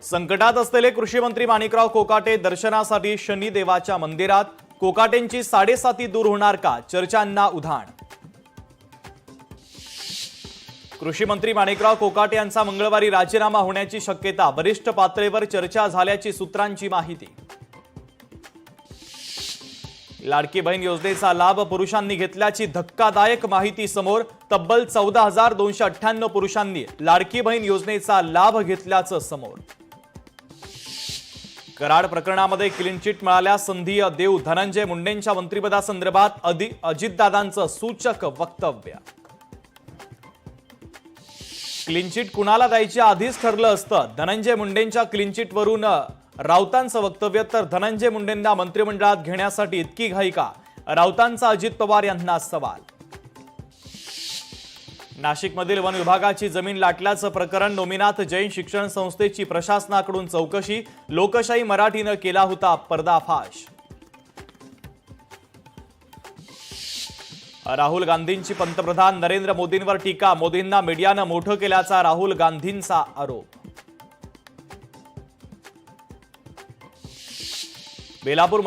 संकटात असलेले कृषी मंत्री माणिकराव कोकाटे दर्शनासाठी शनिदेवाच्या मंदिरात। कोकाटेंची 7.5 दूर होणार का, चर्चांना उधाण। कृषी मंत्री माणिकराव कोकाटे यांचा मंगळवारी राजीनामा होण्याची शक्यता, वरिष्ठ पातळीवर चर्चा झाल्याची सूत्रांची माहिती। लाडकी बहीण योजनेचा लाभ पुरुषांनी घेतल्याची धक्कादायक माहिती समोर। तब्बल 14,298 पुरुषांनी लाडकी बहीण योजनेचा लाभ घेतल्याचं समोर। कराड प्रकरणामध्ये क्लीन चिट मिळाल्यास संधी देऊ, धनंजय मुंडेंच्या मंत्रिपदासंदर्भात अजितदादांचं सूचक वक्तव्य। क्लीन चिट कुणाला द्यायची आधीच ठरलं असतं, धनंजय मुंडेंच्या क्लीन चिटवरून राऊतांचं वक्तव्य। तर धनंजय मुंडेंना मंत्रिमंडळात घेण्यासाठी इतकी घाई का, राऊतांचा अजित पवार यांना सवाल। नाशिकमधील वन विभागाची जमीन लाटल्याचं प्रकरण, नोमिनाथ जैन शिक्षण संस्थेची प्रशासनाकडून चौकशी, लोकशाही मराठीनं केला होता पर्दाफाश। राहुल गांधींची पंतप्रधान नरेंद्र मोदींवर टीका, मोदींना मीडियानं मोठं केल्याचा राहुल गांधींचा आरोप। बेलापूर